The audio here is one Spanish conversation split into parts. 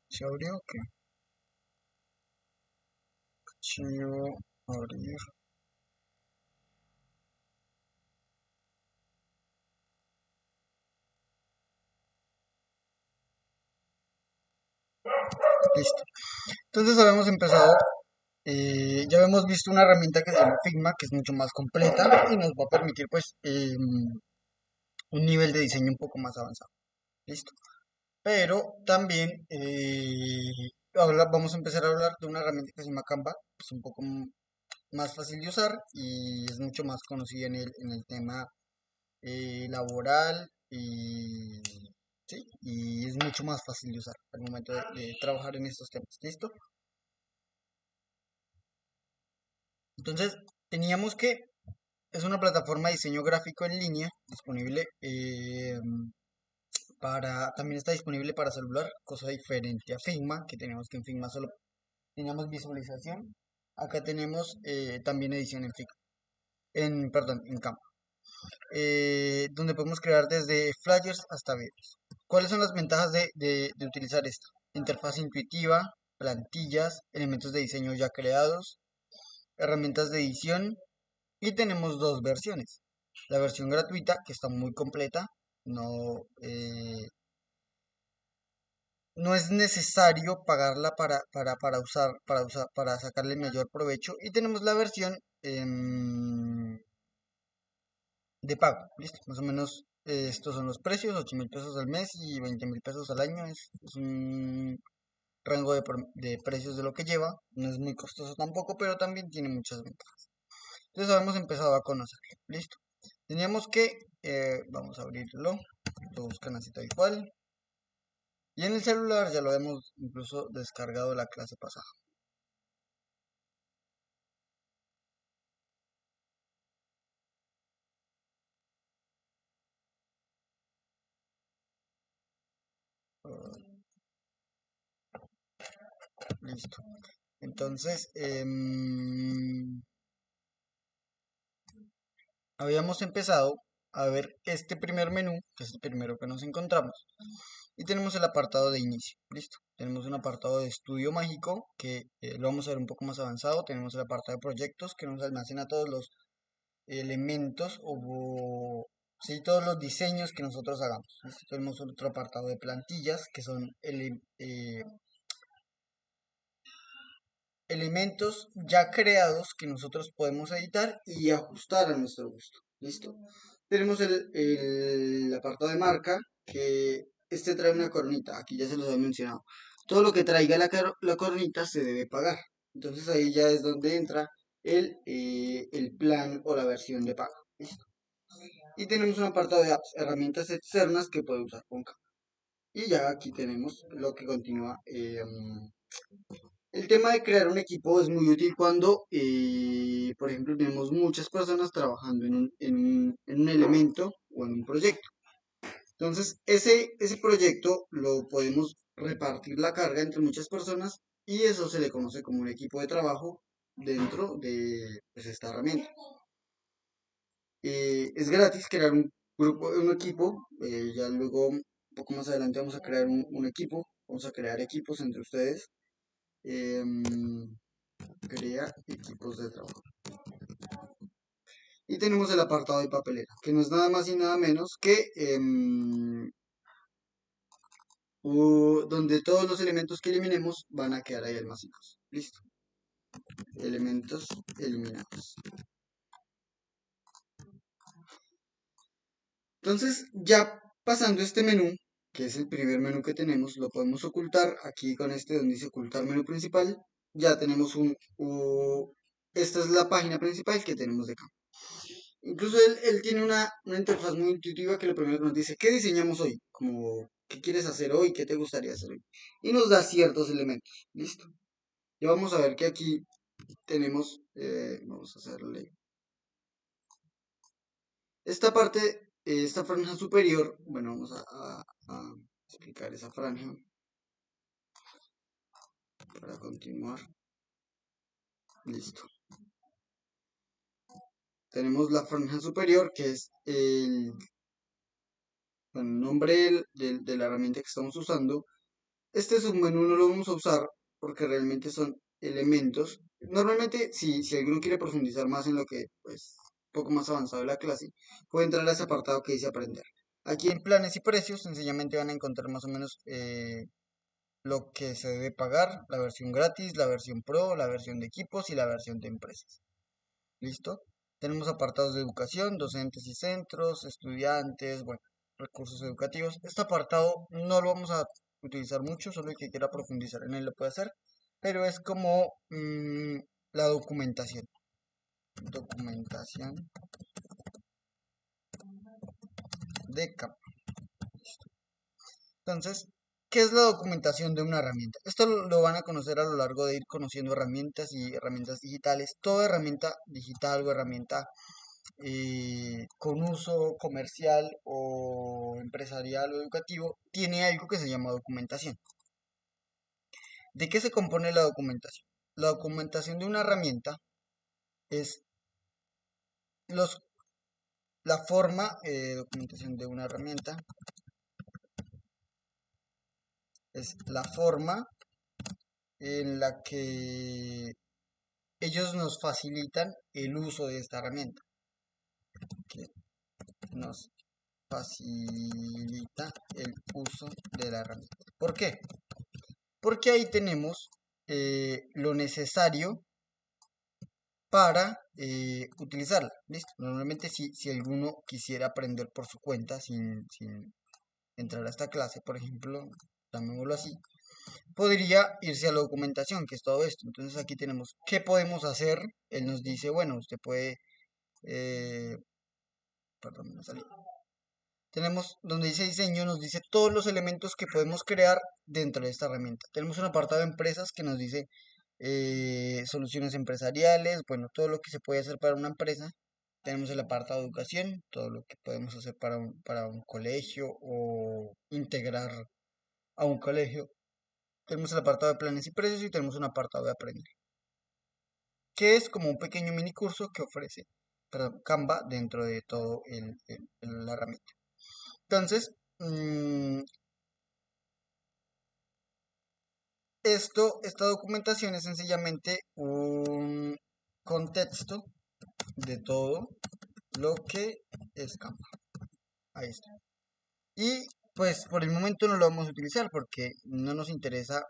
¿Se abrió o qué? Archivo, abrir. Listo. Entonces habíamos empezado, ya habíamos visto una herramienta que se llama Figma, que es mucho más completa y nos va a permitir pues un nivel de diseño un poco más avanzado. Listo. Pero también vamos a empezar a hablar de una herramienta que se llama Canva, que es un poco más fácil de usar y es mucho más conocida en el tema laboral y, sí, y es mucho más fácil de usar al momento de trabajar en estos temas. ¿Listo? Entonces, teníamos que es una plataforma de diseño gráfico en línea disponible también está disponible para celular, cosa diferente a Figma, que tenemos que en Figma solo teníamos visualización. Acá tenemos también edición en Figma, perdón, en Canva, donde podemos crear desde flyers hasta videos. ¿Cuáles son las ventajas de utilizar esta? Interfaz intuitiva, plantillas, elementos de diseño ya creados, herramientas de edición y tenemos dos versiones. La versión gratuita, que está muy completa, no, no es necesario pagarla para sacarle mayor provecho. Y tenemos la versión de pago. Listo, más o menos estos son los precios: 8.000 pesos al mes y 20.000 pesos al año. Es un rango de precios de lo que lleva. No es muy costoso tampoco, pero también tiene muchas ventajas. Entonces habíamos empezado a conocerlo. Listo. Teníamos que, vamos a abrirlo, lo buscan así tal cual. Y en el celular ya lo hemos incluso descargado la clase pasada. Listo. Entonces, habíamos empezado a ver este primer menú, que es el primero que nos encontramos. Y tenemos el apartado de inicio. Listo. Tenemos un apartado de estudio mágico que lo vamos a ver un poco más avanzado. Tenemos el apartado de proyectos que nos almacena todos los elementos o sí, todos los diseños que nosotros hagamos. ¿Listo? Tenemos otro apartado de plantillas que son elementos ya creados que nosotros podemos editar y ajustar a nuestro gusto. ¿Listo? Tenemos el apartado de marca, que este trae una coronita. Aquí ya se los he mencionado. Todo lo que traiga la coronita se debe pagar. Entonces ahí ya es donde entra el plan o la versión de pago. ¿Listo? Y tenemos un apartado de apps, herramientas externas que puede usar con Canva. Y ya aquí tenemos lo que continúa. El tema de crear un equipo es muy útil cuando, por ejemplo, tenemos muchas personas trabajando en un elemento o en un proyecto. Entonces, ese proyecto lo podemos repartir la carga entre muchas personas y eso se le conoce como un equipo de trabajo dentro de pues, esta herramienta. Es gratis crear un equipo, ya luego, un poco más adelante, vamos a crear un equipo, vamos a crear equipos entre ustedes. em, Crea equipos de trabajo. Y tenemos el apartado de papelera, que no es nada más y nada menos que donde todos los elementos que eliminemos van a quedar ahí almacenados. Listo. Elementos eliminados. Entonces, ya pasando este menú, que es el primer menú que tenemos, lo podemos ocultar. Aquí con este donde dice ocultar menú principal, ya tenemos esta es la página principal que tenemos de acá. Incluso él tiene una interfaz muy intuitiva que lo primero que nos dice: ¿qué diseñamos hoy? Como, ¿qué quieres hacer hoy? ¿Qué te gustaría hacer hoy? Y nos da ciertos elementos. ¿Listo? Ya vamos a ver que aquí tenemos, vamos a hacerle esta parte, esta franja superior. Bueno, vamos a explicar esa franja para continuar. Listo. Tenemos la franja superior, que es el nombre de la herramienta que estamos usando. Este submenú no lo vamos a usar porque realmente son elementos. Normalmente, si alguno quiere profundizar más en lo que, pues, un poco más avanzado de la clase, puede entrar a ese apartado que dice aprender. Aquí en planes y precios, sencillamente van a encontrar más o menos lo que se debe pagar, la versión gratis, la versión pro, la versión de equipos y la versión de empresas. ¿Listo? Tenemos apartados de educación, docentes y centros, estudiantes, bueno, recursos educativos. Este apartado no lo vamos a utilizar mucho, solo el que quiera profundizar en él lo puede hacer, pero es como la documentación. Documentación de capa. Entonces, ¿qué es la documentación de una herramienta? Esto lo van a conocer a lo largo de ir conociendo herramientas y herramientas digitales. Toda herramienta digital o herramienta con uso comercial o empresarial o educativo tiene algo que se llama documentación. ¿De qué se compone la documentación? La documentación de una herramienta es los, la forma, documentación de una herramienta es la forma en la que ellos nos facilitan el uso de esta herramienta, que nos facilita el uso de la herramienta. ¿Por qué? Porque ahí tenemos lo necesario para utilizarla. ¿Listo? Normalmente si alguno quisiera aprender por su cuenta sin entrar a esta clase, por ejemplo, llamémoslo así, podría irse a la documentación, que es todo esto. Entonces aquí tenemos qué podemos hacer. Él nos dice, bueno, usted puede, eh, perdón, me salí. Tenemos donde dice diseño, nos dice todos los elementos que podemos crear dentro de esta herramienta. Tenemos un apartado de empresas que nos dice soluciones empresariales, bueno, todo lo que se puede hacer para una empresa. Tenemos el apartado de educación, todo lo que podemos hacer para un colegio o integrar a un colegio. Tenemos el apartado de planes y precios y tenemos un apartado de aprender, que es como un pequeño mini curso que ofrece, perdón, Canva dentro de todo la herramienta. Entonces, esta documentación es sencillamente un contexto de todo lo que es Canva. Ahí está. Y pues por el momento no lo vamos a utilizar porque no nos interesa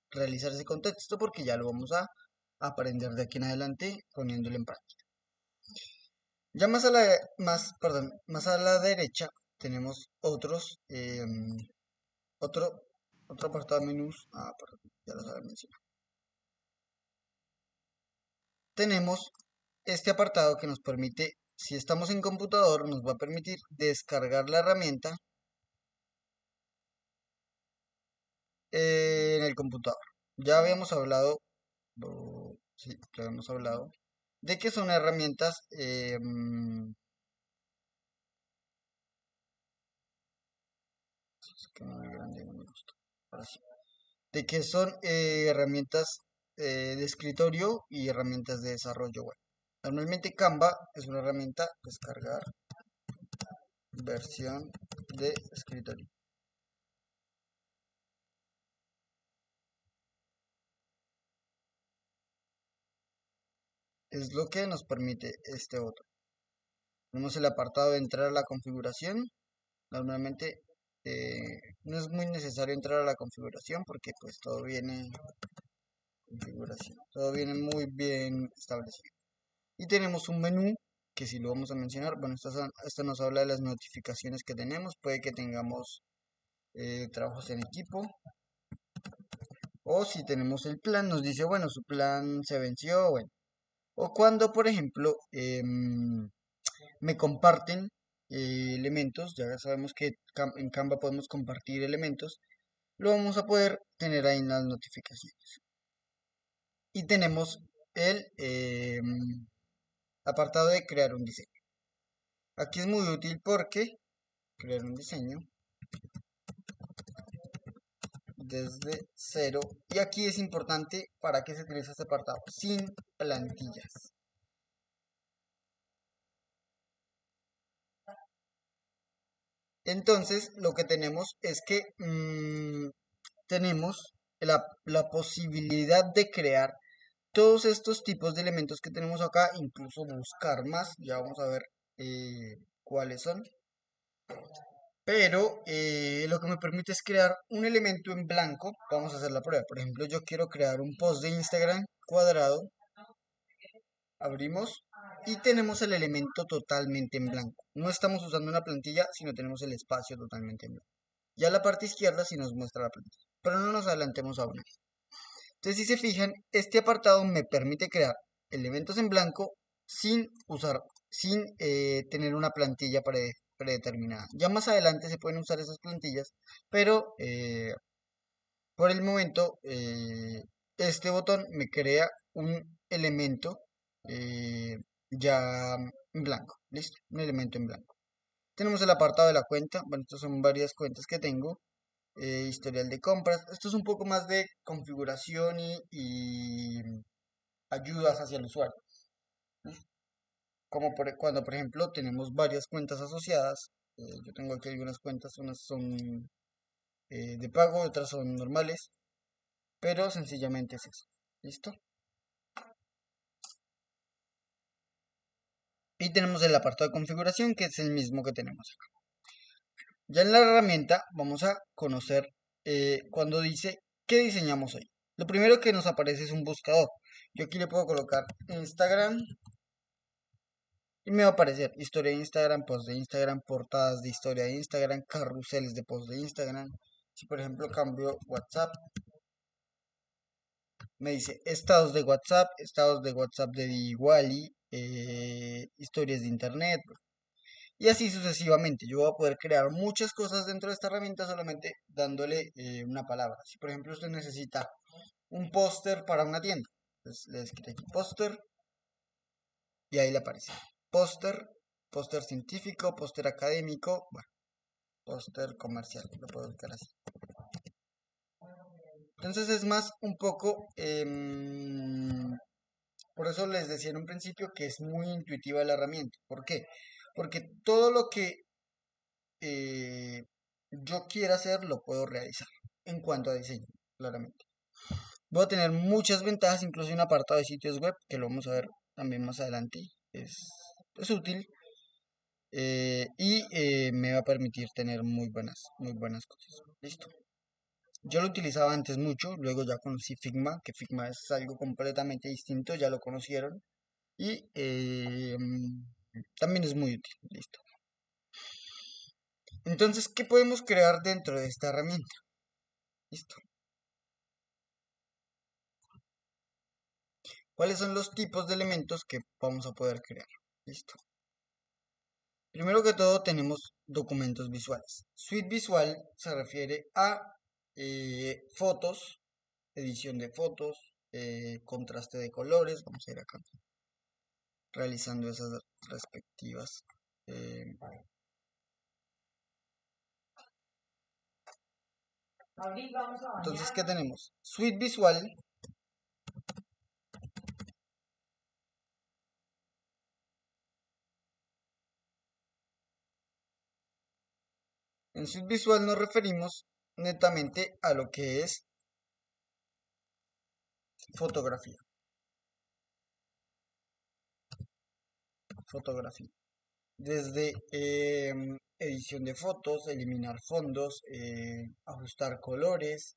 realizar ese contexto porque ya lo vamos a aprender de aquí en adelante poniéndolo en práctica. Ya más a la derecha tenemos otro, otro apartado de menús. Ah, perdón, ya lo saben mencionar. Tenemos este apartado que nos permite, si estamos en computador, nos va a permitir descargar la herramienta en el computador. Ya habíamos hablado, sí, ya habíamos hablado de que son herramientas, es que muy grande, no me gusta. Ahora sí. De que son herramientas de escritorio y herramientas de desarrollo web. Normalmente Canva es una herramienta descargar versión de escritorio. Es lo que nos permite este otro. Tenemos el apartado de entrar a la configuración. Normalmente no es muy necesario entrar a la configuración porque pues todo viene configuración, todo viene muy bien establecido. Y tenemos un menú que si lo vamos a mencionar, bueno, esto nos habla de las notificaciones que tenemos, puede que tengamos trabajos en equipo o si tenemos el plan, nos dice, bueno, su plan se venció, bueno, o cuando, por ejemplo, me comparten elementos, ya sabemos que en Canva podemos compartir elementos, lo vamos a poder tener ahí en las notificaciones. Y tenemos el apartado de crear un diseño. Aquí es muy útil porque crear un diseño desde cero. Y aquí es importante para qué se utiliza este apartado, sin plantillas. Entonces, lo que tenemos es que tenemos la posibilidad de crear todos estos tipos de elementos que tenemos acá, incluso buscar más, ya vamos a ver cuáles son. Pero lo que me permite es crear un elemento en blanco. Vamos a hacer la prueba. Por ejemplo, yo quiero crear un post de Instagram cuadrado. Abrimos y tenemos el elemento totalmente en blanco. No estamos usando una plantilla, sino tenemos el espacio totalmente en blanco. Ya la parte izquierda sí nos muestra la plantilla, pero no nos adelantemos aún. Entonces, si se fijan, este apartado me permite crear elementos en blanco sin usar, sin tener una plantilla predeterminada. Ya más adelante se pueden usar esas plantillas, pero por el momento este botón me crea un elemento ya en blanco. ¿Listo? Un elemento en blanco. Tenemos el apartado de la cuenta. Bueno, estas son varias cuentas que tengo. Historial de compras. Esto es un poco más de configuración y ayudas hacia el usuario. Como cuando, por ejemplo, tenemos varias cuentas asociadas. Yo tengo aquí algunas cuentas, unas son de pago, otras son normales, pero sencillamente es eso. ¿Listo? Y tenemos el apartado de configuración, que es el mismo que tenemos acá. Ya en la herramienta vamos a conocer cuando dice qué diseñamos hoy. Lo primero que nos aparece es un buscador. Yo aquí le puedo colocar Instagram y me va a aparecer historia de Instagram, post de Instagram, portadas de historia de Instagram, carruseles de post de Instagram. Si por ejemplo cambio WhatsApp, me dice estados de WhatsApp de Diguali, historias de internet, y así sucesivamente. Yo voy a poder crear muchas cosas dentro de esta herramienta solamente dándole una palabra. Si por ejemplo usted necesita un póster para una tienda, pues le escribe aquí póster y ahí le aparece póster, póster científico, póster académico, bueno, póster comercial, lo puedo buscar así. Entonces es más un poco, por eso les decía en un principio que es muy intuitiva la herramienta. ¿Por qué? Porque todo lo que yo quiera hacer lo puedo realizar en cuanto a diseño, claramente. Voy a tener muchas ventajas, incluso un apartado de sitios web, que lo vamos a ver también más adelante. Es útil y me va a permitir tener muy buenas cosas. Listo. Yo lo utilizaba antes mucho, luego ya conocí Figma, que Figma es algo completamente distinto, ya lo conocieron. Y también es muy útil. Listo. Entonces, ¿qué podemos crear dentro de esta herramienta? Listo. ¿Cuáles son los tipos de elementos que vamos a poder crear? Listo. Primero que todo tenemos documentos visuales. Suite visual se refiere a fotos, edición de fotos, contraste de colores. Vamos a ir acá realizando esas respectivas. Entonces, ¿qué tenemos? Suite visual. En suite visual nos referimos netamente a lo que es fotografía. Fotografía. Desde edición de fotos, eliminar fondos, ajustar colores,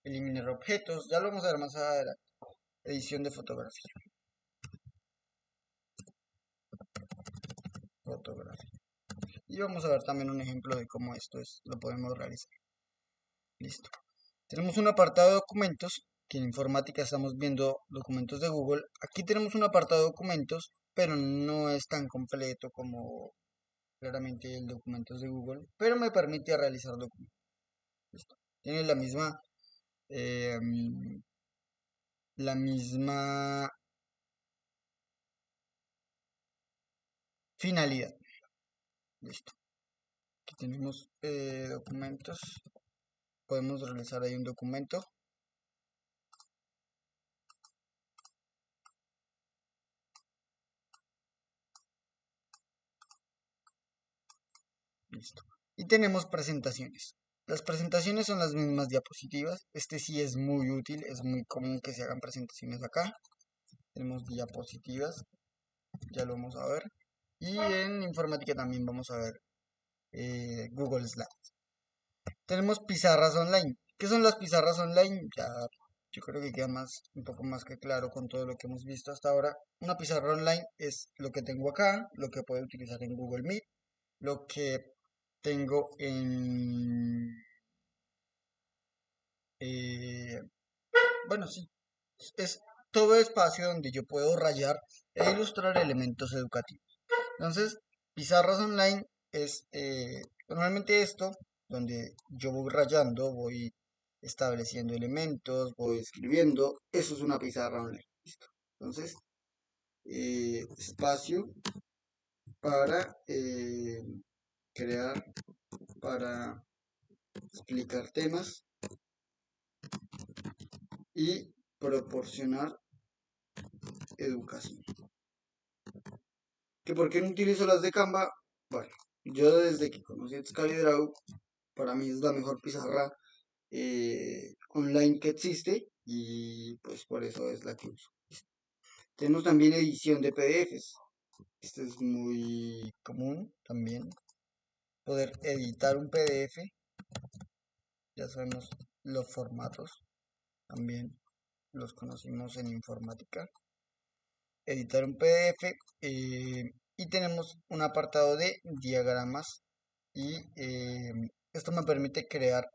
eliminar objetos, ya lo vamos a ver más adelante. Edición de fotografía. Fotografía. Y vamos a ver también un ejemplo de cómo lo podemos realizar. Listo. Tenemos un apartado de documentos, que en informática estamos viendo documentos de Google. Aquí tenemos un apartado de documentos, pero no es tan completo como claramente el documentos de Google, pero me permite realizar documentos. Listo. Tiene eh, la misma finalidad. Listo. Aquí tenemos documentos. Podemos realizar ahí un documento. Listo. Y tenemos presentaciones. Las presentaciones son las mismas diapositivas. Este sí es muy útil, es muy común que se hagan presentaciones acá. Tenemos diapositivas, ya lo vamos a ver. Y en informática también vamos a ver Google Slides. Tenemos pizarras online. ¿Qué son las pizarras online? Ya yo creo que queda un poco más que claro con todo lo que hemos visto hasta ahora. Una pizarra online es lo que tengo acá, lo que puedo utilizar en Google Meet, lo que tengo en... eh, bueno, sí, es todo espacio donde yo puedo rayar e ilustrar elementos educativos. Entonces, pizarras online es normalmente esto, donde yo voy rayando, voy estableciendo elementos, voy escribiendo. Eso es una pizarra online. Listo. Entonces, espacio para crear, para explicar temas y proporcionar educación. ¿Que por qué no utilizo las de Canva? Bueno, yo desde que conocí Excalidraw, para mí es la mejor pizarra online que existe y pues por eso es la que uso. Tenemos también edición de PDFs. Esto es muy común también. Poder editar un PDF. Ya sabemos los formatos. También los conocimos en informática. Editar un PDF. Y tenemos un apartado de diagramas. Y esto me permite crear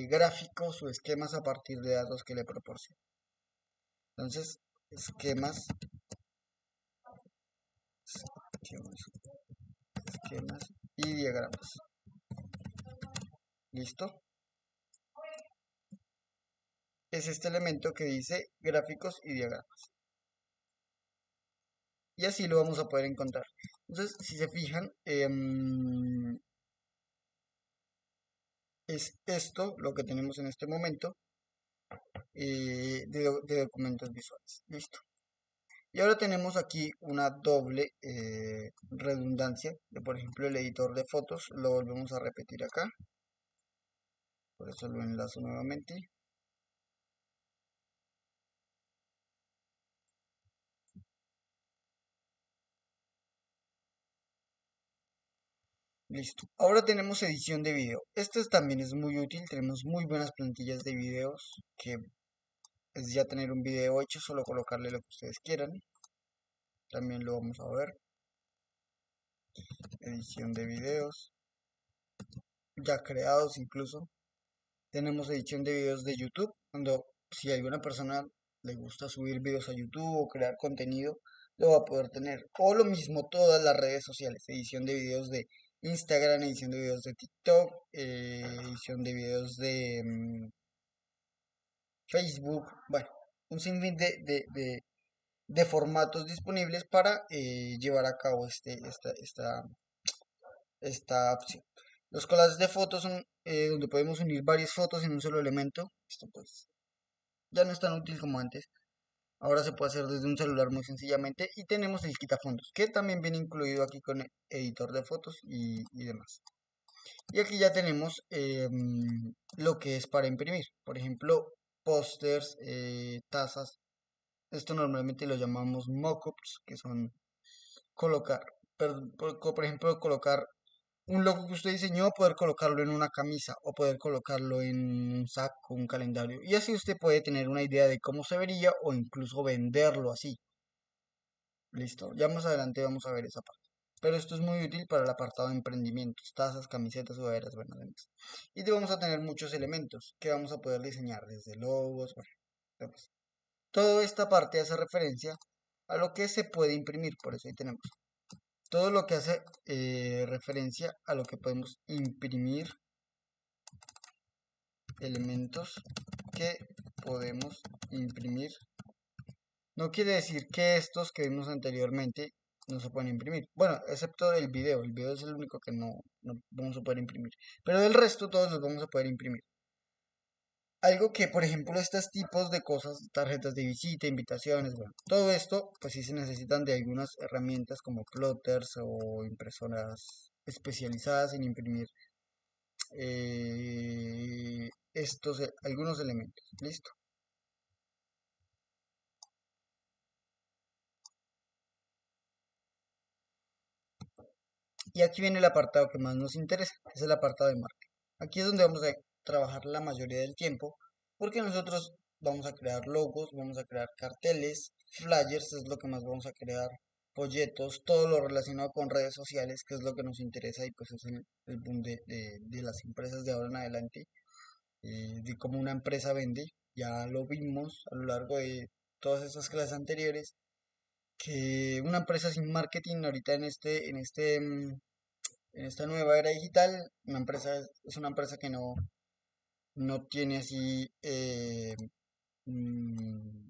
gráficos o esquemas a partir de datos que le proporciono. Entonces, esquemas, esquemas, esquemas y diagramas. ¿Listo? Es este elemento que dice gráficos y diagramas. Y así lo vamos a poder encontrar. Entonces, si se fijan, es esto lo que tenemos en este momento de documentos visuales. Listo. Y ahora tenemos aquí una doble redundancia de, por ejemplo, el editor de fotos. Lo volvemos a repetir acá. Por eso lo enlazo nuevamente. Listo. Ahora tenemos edición de video. Esto también es muy útil. Tenemos muy buenas plantillas de videos que es ya tener un video hecho, solo colocarle lo que ustedes quieran. También lo vamos a ver. Edición de videos. Ya creados incluso. Tenemos edición de videos de YouTube. Cuando si a alguna persona le gusta subir videos a YouTube o crear contenido, lo va a poder tener. O lo mismo todas las redes sociales. Edición de videos de Instagram, edición de videos de TikTok, edición de videos de Facebook. Bueno, un sinfín de formatos disponibles para llevar a cabo esta opción. Los collages de fotos son donde podemos unir varias fotos en un solo elemento. Esto pues ya no es tan útil como antes. Ahora se puede hacer desde un celular muy sencillamente. Y tenemos el quitafondos, que también viene incluido aquí con el editor de fotos y demás. Y aquí ya tenemos lo que es para imprimir. Por ejemplo, pósters, tazas. Esto normalmente lo llamamos mockups, que son colocar, por ejemplo, colocar un logo que usted diseñó, poder colocarlo en una camisa o poder colocarlo en un saco, un calendario. Y así usted puede tener una idea de cómo se vería o incluso venderlo así. Listo, ya más adelante vamos a ver esa parte. Pero esto es muy útil para el apartado de emprendimientos, tazas, camisetas, sudaderas, bueno, demás. Y vamos a tener muchos elementos que vamos a poder diseñar desde logos, bueno, demás. Toda esta parte hace referencia a lo que se puede imprimir, por eso ahí tenemos todo lo que hace referencia a lo que podemos imprimir, elementos que podemos imprimir. No quiere decir que estos que vimos anteriormente no se pueden imprimir. Bueno, excepto el video es el único que no vamos a poder imprimir. Pero del resto todos los vamos a poder imprimir. Algo que, por ejemplo, estos tipos de cosas, tarjetas de visita, invitaciones, bueno, todo esto, pues sí se necesitan de algunas herramientas como plotters o impresoras especializadas en imprimir algunos elementos. ¿Listo? Y aquí viene el apartado que más nos interesa, es el apartado de marketing. Aquí es donde vamos a trabajar la mayoría del tiempo, porque nosotros vamos a crear logos, vamos a crear carteles, flyers, es lo que más vamos a crear, folletos, todo lo relacionado con redes sociales, que es lo que nos interesa y pues es el boom de las empresas de ahora en adelante, de cómo una empresa vende. Ya lo vimos a lo largo de todas estas clases anteriores, que una empresa sin marketing ahorita en esta nueva era digital, una empresa es una empresa que no tiene así, mm,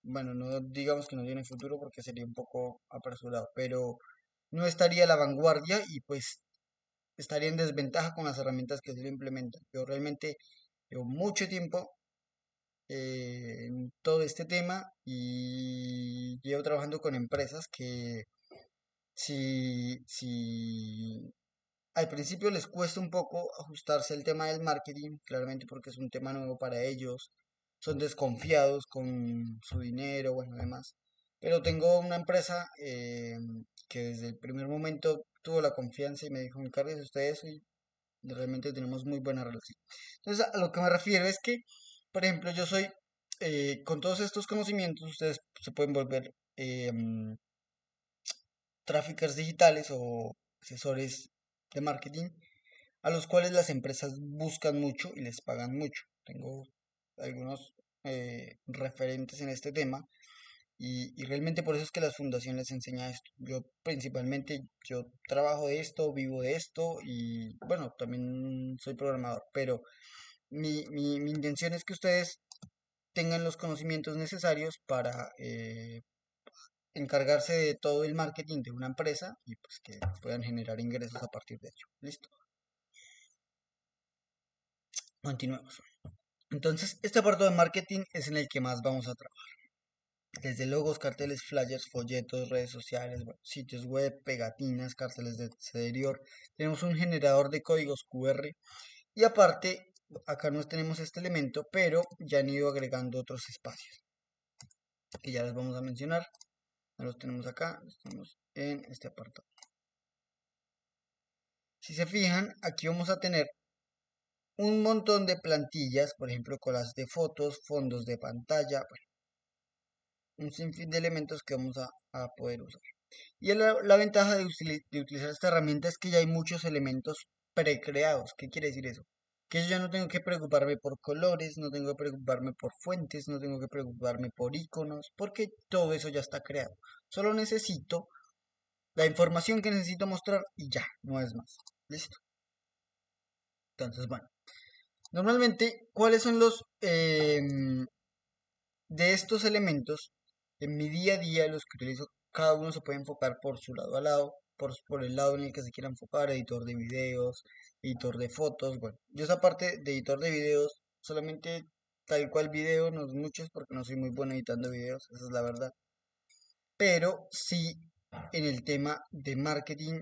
bueno, no digamos que no tiene futuro porque sería un poco apresurado, pero no estaría a la vanguardia y pues estaría en desventaja con las herramientas que se le implementan. Yo realmente llevo mucho tiempo en todo este tema y llevo trabajando con empresas que si al principio les cuesta un poco ajustarse al tema del marketing, claramente porque es un tema nuevo para ellos, son desconfiados con su dinero, bueno, además. Pero tengo una empresa que desde el primer momento tuvo la confianza y me dijo, encárguese usted de eso y realmente tenemos muy buena relación. Entonces, a lo que me refiero es que, por ejemplo, yo soy, con todos estos conocimientos, ustedes se pueden volver traffickers digitales o asesores de marketing a los cuales las empresas buscan mucho y les pagan mucho. Tengo algunos referentes en este tema y realmente por eso es que las fundaciones les enseña esto. Yo principalmente yo trabajo de esto, vivo de esto y bueno, también soy programador, pero mi intención es que ustedes tengan los conocimientos necesarios para encargarse de todo el marketing de una empresa y pues que puedan generar ingresos a partir de ello. ¿Listo? Continuemos. Entonces, este apartado de marketing es en el que más vamos a trabajar. Desde logos, carteles, flyers, folletos, redes sociales, bueno, sitios web, pegatinas, carteles de exterior. Tenemos un generador de códigos QR y aparte, acá no tenemos este elemento, pero ya han ido agregando otros espacios que ya les vamos a mencionar. No los tenemos acá, los tenemos en este apartado. Si se fijan, aquí vamos a tener un montón de plantillas, por ejemplo, colas de fotos, fondos de pantalla, bueno, un sinfín de elementos que vamos a poder usar. Y la ventaja de utilizar esta herramienta es que ya hay muchos elementos precreados. ¿Qué quiere decir eso? Que yo ya no tengo que preocuparme por colores, no tengo que preocuparme por fuentes, no tengo que preocuparme por iconos, porque todo eso ya está creado. Solo necesito la información que necesito mostrar y ya, no es más. ¿Listo? Entonces, bueno. Normalmente, ¿cuáles son los de estos elementos en mi día a día, los que utilizo? Cada uno se puede enfocar por su lado a lado, por el lado en el que se quiera enfocar, editor de videos, editor de fotos, bueno, yo esa parte de editor de videos, solamente tal cual video, no es muchos porque no soy muy bueno editando videos, esa es la verdad, pero sí en el tema de marketing,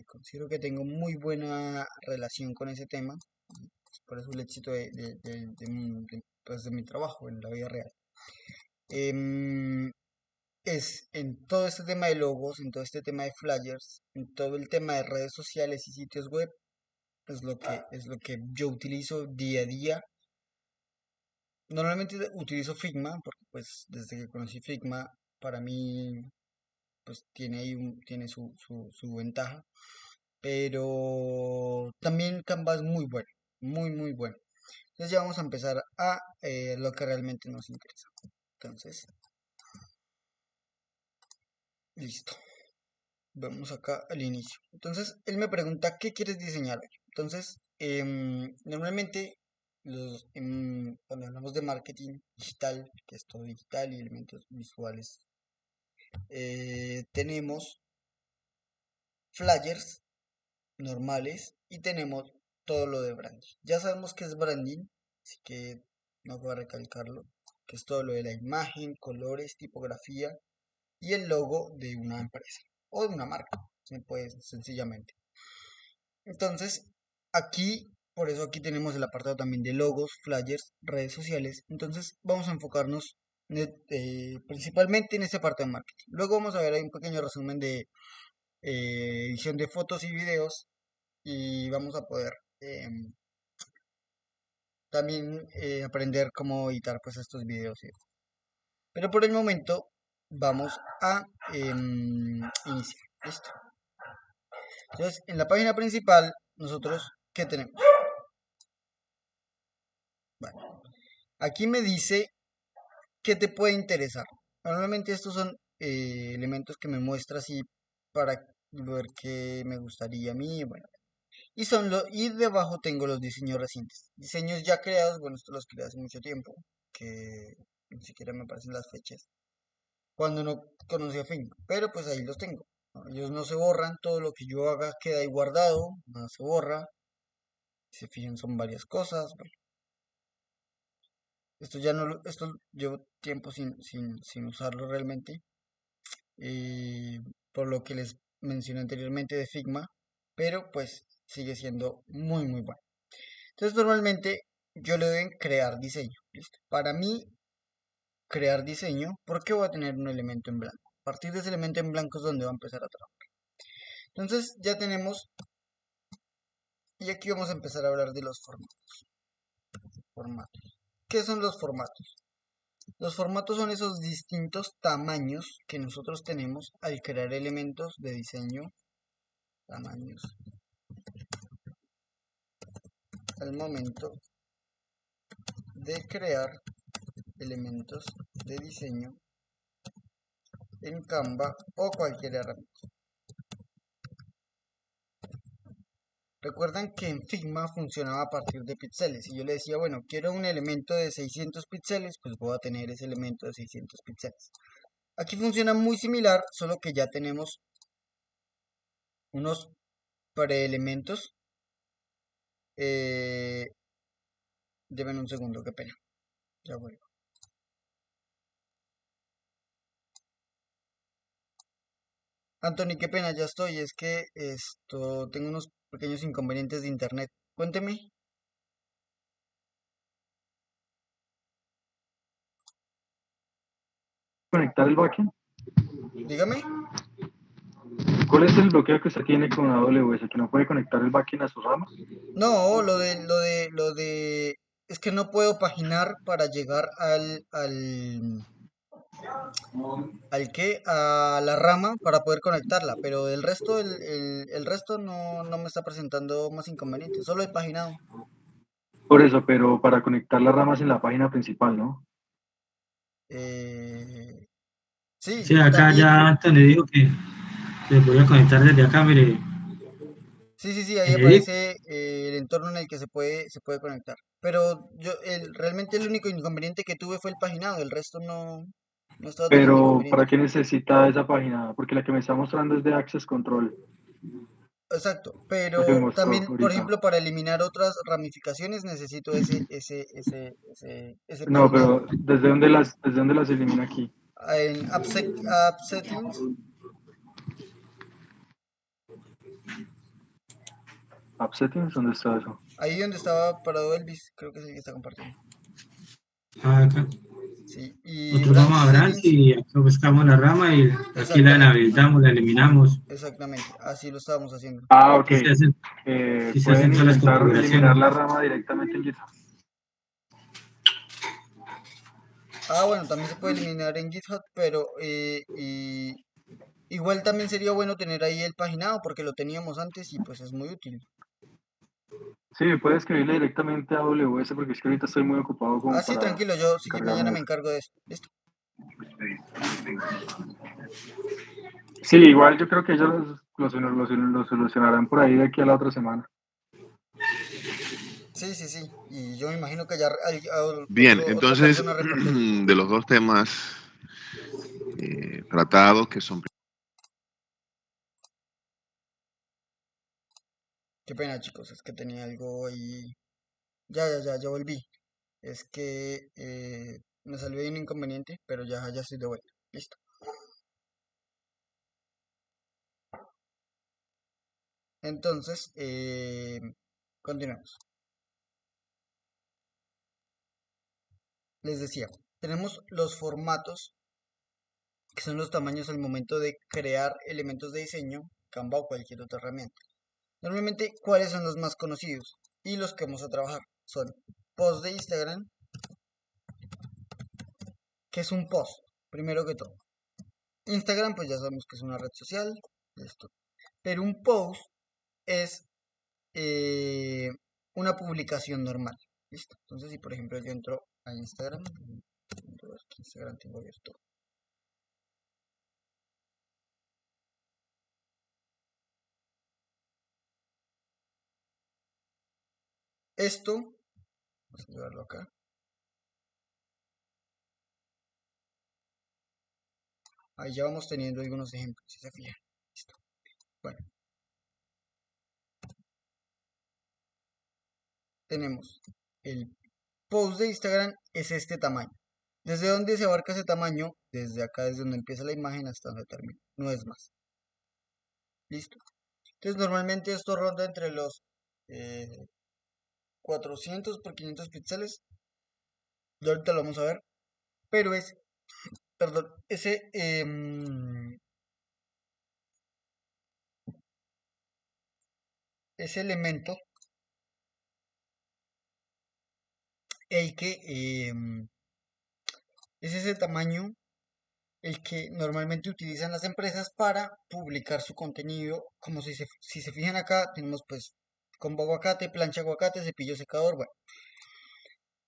considero que tengo muy buena relación con ese tema, pues, por eso el éxito pues, de mi trabajo en la vida real. Em, es en todo este tema de logos, en todo este tema de flyers, en todo el tema de redes sociales y sitios web, es lo que yo utilizo día a día. Normalmente utilizo Figma, porque pues desde que conocí Figma, para mí pues tiene ahí tiene su ventaja. Pero también Canva es muy bueno, muy bueno. Entonces ya vamos a empezar a lo que realmente nos interesa. Entonces, listo. Vamos acá al inicio. Entonces, él me pregunta, ¿qué quieres diseñar hoy? Entonces, normalmente cuando hablamos de marketing digital, que es todo digital y elementos visuales, tenemos flyers normales y tenemos todo lo de branding. Ya sabemos que es branding, así que no voy a recalcarlo, que es todo lo de la imagen, colores, tipografía y el logo de una empresa o de una marca, se puede sencillamente. Entonces, aquí por eso aquí tenemos el apartado también de logos, flyers, redes sociales. Entonces vamos a enfocarnos principalmente en este apartado de marketing. Luego vamos a ver ahí un pequeño resumen de edición de fotos y videos y vamos a poder también aprender cómo editar pues estos videos. Pero por el momento vamos a iniciar. ¿Listo? Entonces, en la página principal, nosotros, ¿qué tenemos? Bueno, aquí me dice qué te puede interesar. Normalmente estos son elementos que me muestra así para ver qué me gustaría a mí. Bueno, y debajo tengo los diseños recientes. Diseños ya creados, bueno, estos los creé hace mucho tiempo, que ni siquiera me aparecen las fechas, cuando no conocí a Figma, pero pues ahí los tengo, ¿no? Ellos no se borran, todo lo que yo haga queda ahí guardado, no se borra. Si se fijan, son varias cosas. Bueno, esto ya no esto llevo tiempo sin usarlo realmente, por lo que les mencioné anteriormente de Figma, pero pues sigue siendo muy bueno. Entonces normalmente yo le doy en crear diseño. ¿Listo? Para mí, crear diseño, ¿por qué voy a tener un elemento en blanco? A partir de ese elemento en blanco es donde va a empezar a trabajar. Entonces ya tenemos, y aquí vamos a empezar a hablar de los formatos. ¿Qué son los formatos? Los formatos son esos distintos tamaños que nosotros tenemos al crear elementos de diseño, tamaños, al momento de crear elementos de diseño en Canva o cualquier herramienta. Recuerdan que en Figma funcionaba a partir de píxeles y yo le decía, bueno, quiero un elemento de 600 píxeles, pues voy a tener ese elemento de 600 píxeles. Aquí funciona muy similar, solo que ya tenemos unos preelementos. Eh, Deben un segundo, qué pena. Ya vuelvo. Anthony, qué pena, ya estoy. Es que esto tengo unos pequeños inconvenientes de internet. Cuénteme, Conectar el backend. dígame. ¿Cuál es el bloqueo que usted tiene con AWS? ¿Que no puede conectar el backend a sus ramas? No, es que no puedo paginar para llegar al que, a la rama para poder conectarla, pero el resto, el resto no me está presentando más inconvenientes, solo he paginado. Por eso, pero para conectar las ramas en la página principal, ¿no? Eh, sí, Sí, acá también, ya Anthony dijo que le voy a conectar desde acá, mire, sí, ahí en Edit. aparece el entorno en el que se puede conectar. Pero realmente el único inconveniente que tuve fue el paginado, el resto no estaba teniendo Pero inconveniente. ¿para qué necesita esa página? Porque la que me está mostrando es de Access Control, Exacto, la que me pero mostró también, por ahorita. ejemplo, para eliminar otras ramificaciones necesito ese No, paginado. pero desde dónde las elimina aquí? En App Settings, App Settings, ¿dónde está eso? ahí donde estaba parado Elvis, creo que es el que está compartiendo. Acá. Sí, y Nosotros Branch vamos a Branch Settings, y acá buscamos la rama y aquí la exactamente, inhabilitamos, la eliminamos. exactamente, así lo estábamos haciendo. Ah, ok. Así se hacen, así se Pueden hacen todas las intentar eliminar configuraciones. la rama directamente en GitHub. Ah, bueno, también se puede eliminar en GitHub, pero igual también sería bueno tener ahí el paginado porque lo teníamos antes y pues es muy útil. Sí, puede escribirle directamente a AWS porque es que ahorita estoy muy ocupado como Ah, sí, para tranquilo, yo sí, mañana encargarme de me eso. encargo de eso. ¿Listo? Sí, igual yo creo que ellos lo solucionarán por ahí de aquí a la otra semana. Sí. Y yo me imagino que ya Bien, otra entonces, persona reportó. de los dos temas tratados, que son... Qué pena, chicos, es que tenía algo ahí. Ya volví. Es que me salió ahí un inconveniente, pero ya estoy de vuelta. Listo. Entonces, continuamos. les decía, tenemos los formatos, que son los tamaños al momento de crear elementos de diseño, Canva o cualquier otra herramienta. Normalmente, ¿cuáles son los más conocidos? Y los que vamos a trabajar son post de Instagram, que es un post, primero que todo. Instagram, pues ya sabemos que es una red social, esto. Pero un post es una publicación normal. ¿Listo? Entonces, si por ejemplo yo entro a Instagram, Instagram tengo abierto. Esto, vamos a llevarlo acá. Ahí ya vamos teniendo algunos ejemplos, si se fijan. Listo. Bueno, tenemos el post de Instagram es este tamaño. ¿Desde dónde se abarca ese tamaño? Desde acá, desde donde empieza la imagen hasta donde termina. No es más. ¿Listo? Entonces normalmente esto ronda entre los 400 por 500 píxeles. Ya ahorita lo vamos a ver. Pero es, perdón, ese elemento, el que es ese tamaño, el que normalmente utilizan las empresas para publicar su contenido. Como si se fijan acá, tenemos pues combo aguacate, plancha aguacate, cepillo secador, bueno,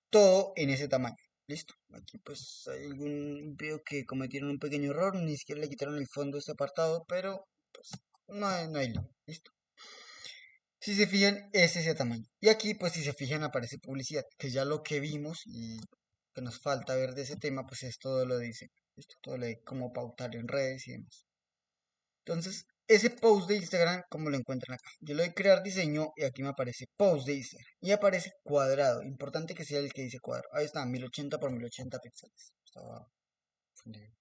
todo en ese tamaño. Listo. Aquí pues hay algún veo que cometieron un pequeño error, ni siquiera le quitaron el fondo a este apartado, pero pues no hay lío. Listo. Si se fijan, es ese tamaño. Y aquí, pues si se fijan, aparece publicidad, que ya lo que vimos y que nos falta ver de ese tema, pues es todo lo de diseño. Listo, todo lo de cómo pautar en redes y demás. Entonces, ese post de Instagram, ¿cómo lo encuentran acá? Yo le doy crear diseño y aquí me aparece post de Instagram. Y aparece cuadrado. Importante que sea el que dice cuadrado. Ahí está, 1080 por 1080 píxeles. Estaba fundido.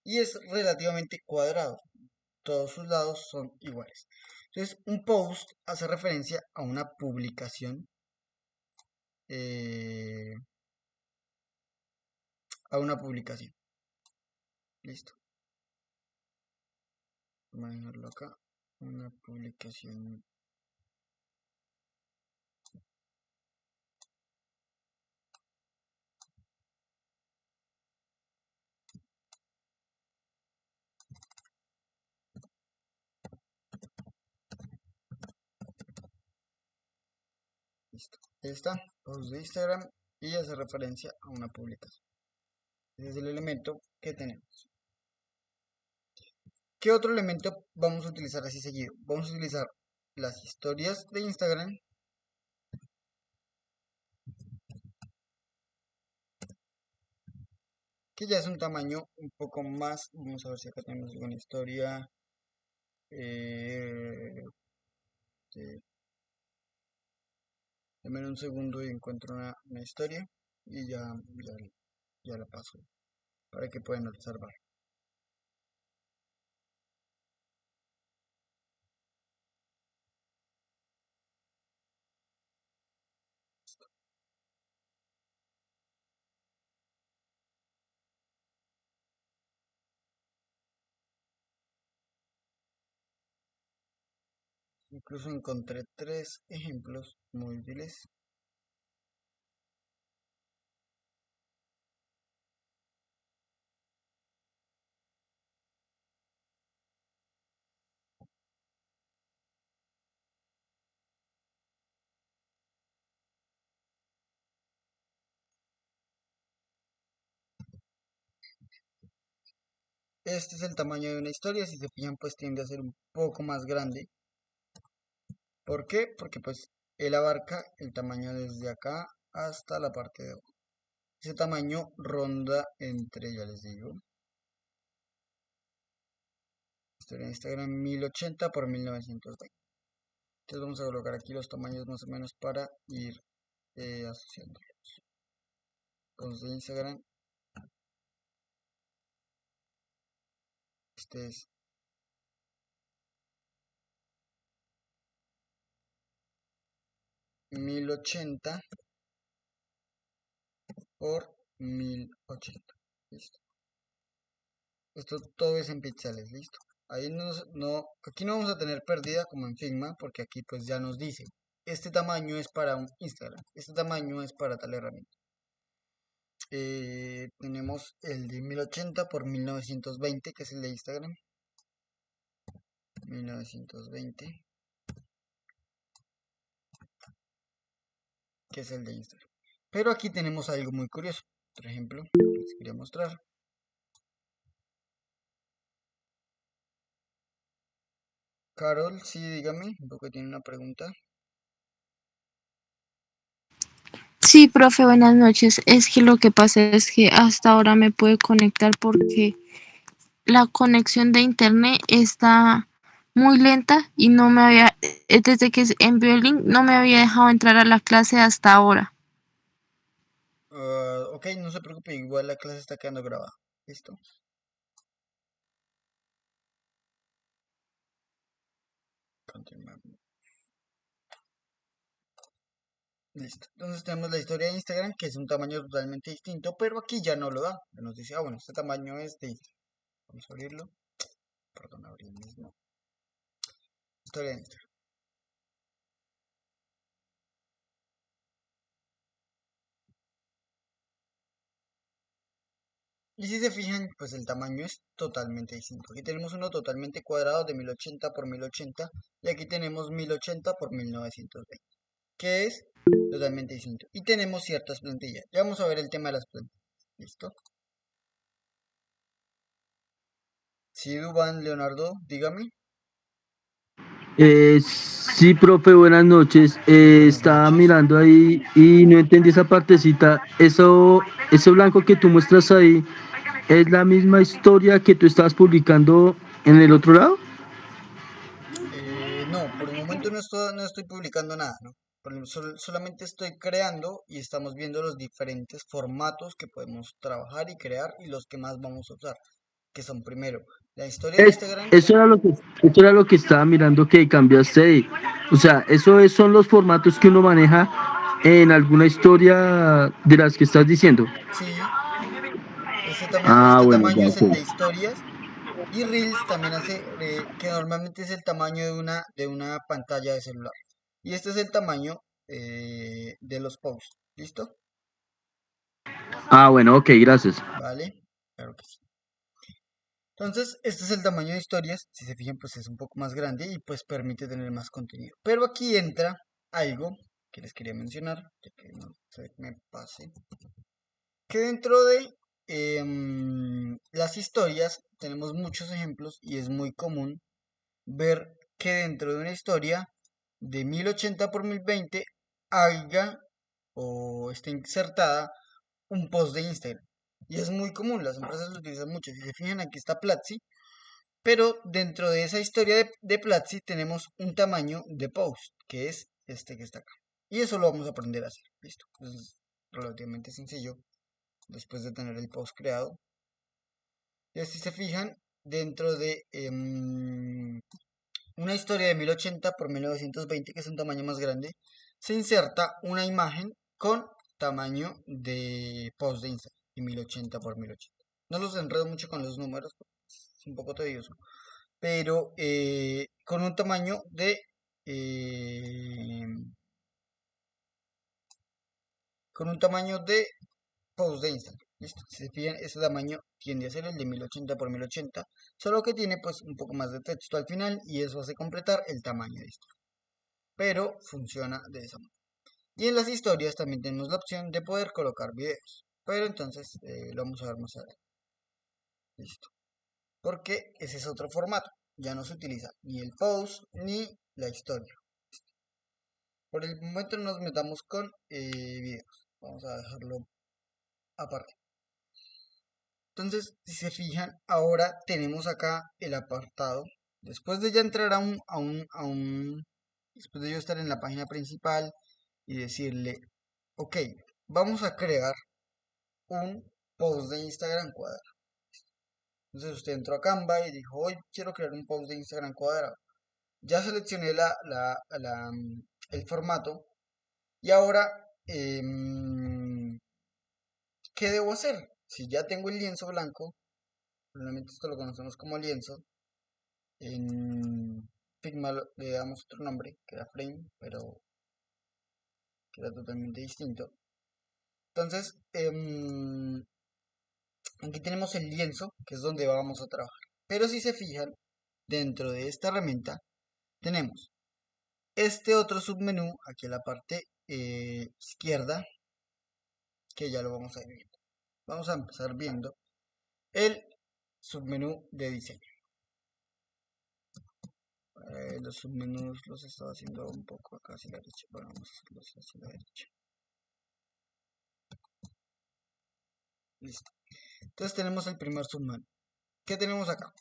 Y es relativamente cuadrado. Todos sus lados son iguales. Entonces, un post hace referencia a una publicación, eh, a una publicación. Listo. Vamos a dejarlo acá. Una publicación. Listo. Ahí está. Post de Instagram y hace referencia a una publicación. Ese es el elemento que tenemos. ¿Qué otro elemento vamos a utilizar así seguido? Vamos a utilizar las historias de Instagram. Que ya es un tamaño un poco más. Vamos a ver si acá tenemos alguna historia. Eh, sí. Deme un segundo y encuentro una historia y ya la paso para que puedan observar. Incluso encontré tres ejemplos muy útiles. Este es el tamaño de una historia, si se fijan pues tiende a ser un poco más grande. ¿Por qué? Porque pues él abarca el tamaño desde acá hasta la parte de abajo. Ese tamaño ronda entre, ya les digo, historia de Instagram 1080 por 1920. Entonces vamos a colocar aquí los tamaños más o menos para ir asociándolos. Entonces de Instagram, este es 1080 por 1080. Listo. Esto todo es en píxeles, listo. Ahí aquí no vamos a tener pérdida como en Figma, porque aquí pues ya nos dice, este tamaño es para un Instagram, este tamaño es para tal herramienta. Tenemos el de 1080 por 1920, que es el de Instagram. 1920, que es el de Instagram. Pero aquí tenemos algo muy curioso. Por ejemplo, les quería mostrar. Carol, sí, dígame, un poco tiene una pregunta. Sí, profe, buenas noches. Es que lo que pasa es que hasta ahora me puedo conectar porque la conexión de internet está muy lenta y no me había, desde que envió el link, no me había dejado entrar a la clase hasta ahora. Ok, no se preocupe, igual la clase está quedando grabada. ¿Listo? Continuamos. Listo. Entonces tenemos la historia de Instagram, que es un tamaño totalmente distinto, pero aquí ya no lo da. Nos dice, bueno, este tamaño es de Instagram. Vamos a abrirlo. Perdón, abrí el mismo. Historia de Instagram. Y si se fijan, pues el tamaño es totalmente distinto. Aquí tenemos uno totalmente cuadrado de 1080 por 1080 y aquí tenemos 1080 por 1920, que es totalmente distinto. Y tenemos ciertas plantillas. Ya vamos a ver el tema de las plantillas. ¿Listo? Sí, Dubán, Leonardo, dígame. Sí, profe, buenas noches. Buenas Estaba noches. mirando ahí y no entendí esa partecita. Eso blanco que tú muestras ahí, ¿es la misma historia que tú estabas publicando en el otro lado? No, por el momento no estoy publicando nada, ¿no? Solamente estoy creando y estamos viendo los diferentes formatos que podemos trabajar y crear y los que más vamos a usar, que son primero la historia de Es- Instagram. eso era lo que estaba mirando que cambiaste ahí. O sea, son los formatos que uno maneja en alguna historia de las que estás diciendo. Sí, Ah, este bueno, tamaño ya es el de sé. historias y Reels también hace, que normalmente es el tamaño de una pantalla de celular. Y este es el tamaño de los posts. ¿Listo? Ah, bueno, ok, gracias. Vale, claro que sí. Entonces, este es el tamaño de historias. Si se fijan, pues es un poco más grande y pues permite tener más contenido. Pero aquí entra algo que les quería mencionar, ya que no se me pase. Que dentro de las historias tenemos muchos ejemplos y es muy común ver que dentro de una historia de 1080 por 1020 haya o esté insertada un post de Instagram. Y es muy común, las empresas lo utilizan mucho. Si se fijan, aquí está Platzi, pero dentro de esa historia de Platzi tenemos un tamaño de post, que es este que está acá. Y eso lo vamos a aprender a hacer. Listo. Es relativamente sencillo después de tener el post creado. Y si se fijan, dentro de una historia de 1080 por 1920, que es un tamaño más grande, se inserta una imagen con tamaño de post de Instagram y 1080 por 1080. No los enredo mucho con los números, es un poco tedioso, pero con un tamaño eh, de post de Instagram. ¿Listo? Si se fijan, ese tamaño tiende a ser el de 1080 por 1080, solo que tiene pues un poco más de texto al final y eso hace completar el tamaño de esto. Pero funciona de esa manera. Y en las historias también tenemos la opción de poder colocar videos. Pero entonces lo vamos a ver más adelante. Listo. Porque ese es otro formato. Ya no se utiliza ni el post ni la historia. Por el momento no nos metamos con videos. Vamos a dejarlo aparte. Entonces, si se fijan, ahora tenemos acá el apartado. Después de ya entrar después de yo estar en la página principal y decirle, ok, vamos a crear un post de Instagram cuadrado. Entonces usted entró a Canva y dijo, hoy quiero crear un post de Instagram cuadrado. Ya seleccioné el formato y ahora ¿qué debo hacer? Si ya tengo el lienzo blanco, probablemente esto lo conocemos como lienzo, en Figma le damos otro nombre, que era frame, pero que era totalmente distinto. Entonces, aquí tenemos el lienzo, que es donde vamos a trabajar. Pero si se fijan, dentro de esta herramienta tenemos este otro submenú aquí en la parte izquierda, que ya lo vamos a ir viendo. Vamos a empezar viendo el submenú de diseño. Los submenús los estaba haciendo un poco acá hacia la derecha. Bueno, vamos a hacerlos hacia la derecha. Listo. Entonces tenemos el primer submenú. ¿Qué tenemos acá?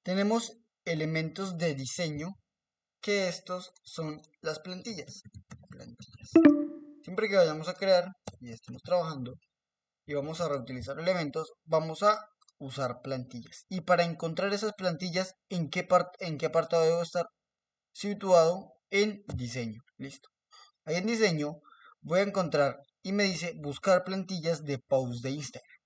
Tenemos elementos de diseño, que estos son las plantillas. Siempre que vayamos a crear y estemos trabajando y vamos a reutilizar elementos, vamos a usar plantillas. Y para encontrar esas plantillas, ¿en qué apartado debo estar situado? En diseño. Listo. Ahí en diseño voy a encontrar y me dice buscar plantillas de post de Instagram.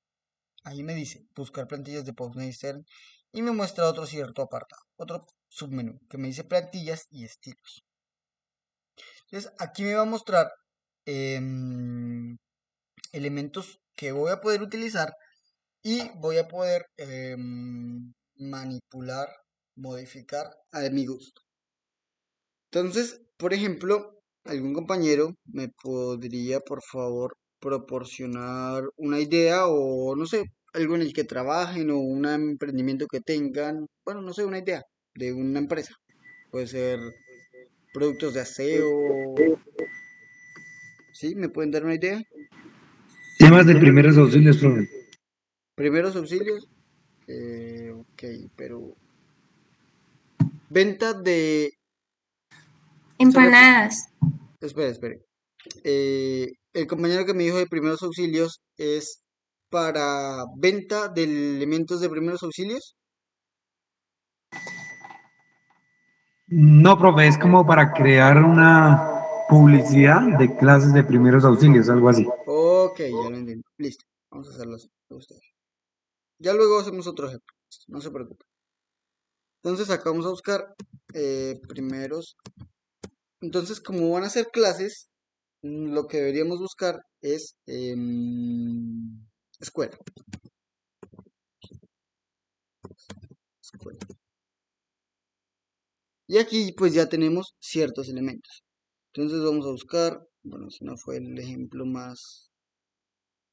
Ahí me dice buscar plantillas de post de Instagram y me muestra otro cierto apartado, otro submenú que me dice plantillas y estilos. Entonces aquí me va a mostrar elementos que voy a poder utilizar y voy a poder manipular, modificar a mi gusto. Entonces, por ejemplo, algún compañero me podría, por favor, proporcionar una idea o no sé, algo en el que trabajen o un emprendimiento que tengan, bueno, no sé, una idea de una empresa. Puede ser productos de aseo, ¿sí? ¿Me pueden dar una idea? Temas de primeros auxilios, profe. Primeros auxilios, ok, pero venta de... Empanadas. Espere. El compañero que me dijo de primeros auxilios es para venta de elementos de primeros auxilios. No, profe, es como para crear una publicidad de clases de primeros auxilios, algo así. Ok, ya lo entiendo. Listo, vamos a hacerlo así. Me gusta. Ya luego hacemos otro ejemplo. No se preocupe. Entonces acá vamos a buscar primeros. Entonces, como van a ser clases, lo que deberíamos buscar es escuela. Escuela. Y aquí pues ya tenemos ciertos elementos. Entonces vamos a buscar, bueno, si no fue el ejemplo más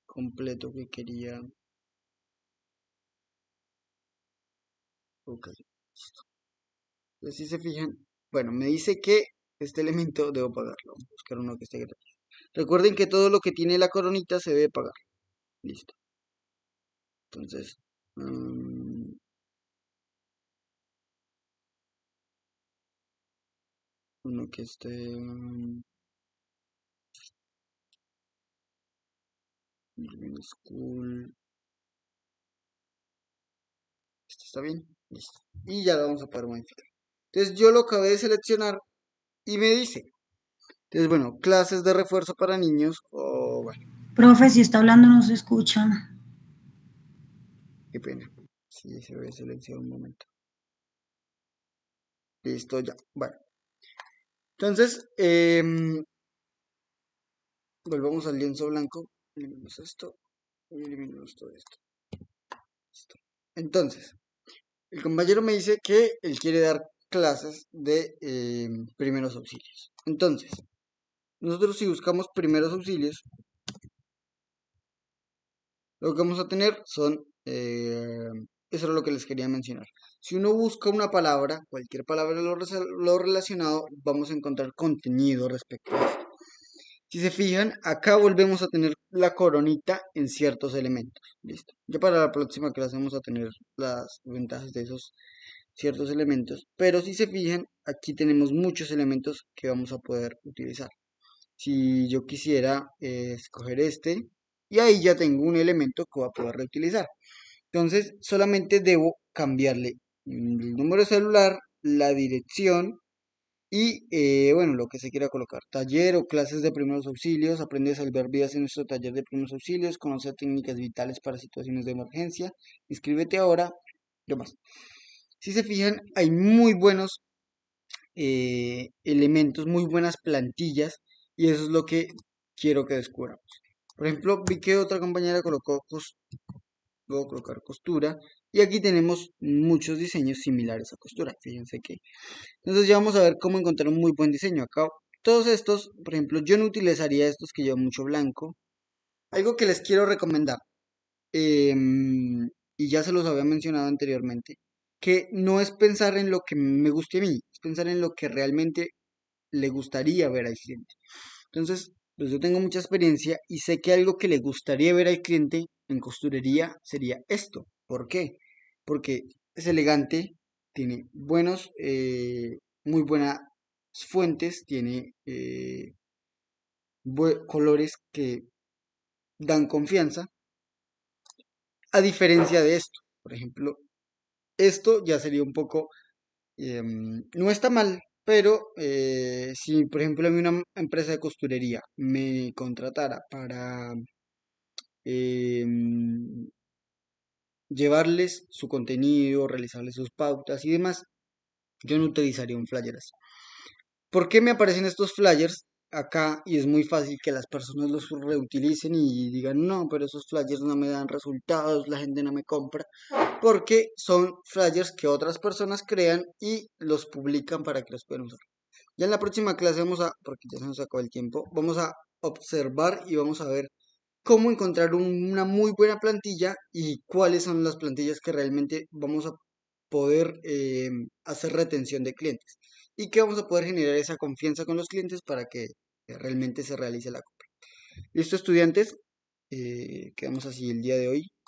completo que quería. Ok, listo. Entonces si se fijan, bueno, me dice que este elemento debo pagarlo. Vamos a buscar uno que esté gratis. Recuerden que todo lo que tiene la coronita se debe pagar. Listo. Entonces, uno que esté... School. Esto está bien. Listo. Y ya lo vamos a poder modificar. Entonces yo lo acabé de seleccionar y me dice. Entonces, bueno, clases de refuerzo para niños o bueno, Profe, si está hablando no se escucha. qué pena. Sí, se ve seleccionado un momento. Listo, ya. Bueno. Entonces, volvamos al lienzo blanco. Eliminamos esto y eliminamos todo esto. Listo. Entonces, el compañero me dice que él quiere dar clases de primeros auxilios. Entonces, nosotros si buscamos primeros auxilios, lo que vamos a tener son, eso es lo que les quería mencionar. Si uno busca una palabra, cualquier palabra lo relacionado, vamos a encontrar contenido respecto a esto. Si se fijan, acá volvemos a tener la coronita en ciertos elementos. Listo. Ya para la próxima clase vamos a tener las ventajas de esos ciertos elementos. Pero si se fijan, aquí tenemos muchos elementos que vamos a poder utilizar. Si yo quisiera escoger este, y ahí ya tengo un elemento que voy a poder reutilizar. Entonces, solamente debo cambiarle el número de celular, la dirección Y bueno, lo que se quiera colocar, taller o clases de primeros auxilios, aprende a salvar vidas en nuestro taller de primeros auxilios, conocer técnicas vitales para situaciones de emergencia, inscríbete ahora, demás. Si se fijan, hay muy buenos elementos, muy buenas plantillas, y eso es lo que quiero que descubramos. Por ejemplo, vi que otra compañera colocó voy a colocar costura, y aquí tenemos muchos diseños similares a costura, fíjense que. Entonces ya vamos a ver cómo encontrar un muy buen diseño acá. Todos estos, por ejemplo, yo no utilizaría estos que llevan mucho blanco. Algo que les quiero recomendar, y ya se los había mencionado anteriormente, que no es pensar en lo que me guste a mí, es pensar en lo que realmente le gustaría ver al cliente. Entonces, pues yo tengo mucha experiencia y sé que algo que le gustaría ver al cliente en costurería sería esto. ¿Por qué? Porque es elegante, tiene muy buenas fuentes, tiene colores que dan confianza, a diferencia de esto. Por ejemplo, esto ya sería un poco, no está mal, pero si por ejemplo a mí una empresa de costurería me contratara para em, llevarles su contenido, realizarles sus pautas y demás, yo no utilizaría un flyer así. ¿Por qué me aparecen estos flyers acá? Y es muy fácil que las personas los reutilicen y digan, no, pero esos flyers no me dan resultados, la gente no me compra, porque son flyers que otras personas crean y los publican para que los puedan usar. Ya en la próxima clase porque ya se nos acabó el tiempo, vamos a observar y vamos a ver cómo encontrar una muy buena plantilla y cuáles son las plantillas que realmente vamos a poder hacer retención de clientes y que vamos a poder generar esa confianza con los clientes para que realmente se realice la compra. Listo, estudiantes. Quedamos así el día de hoy.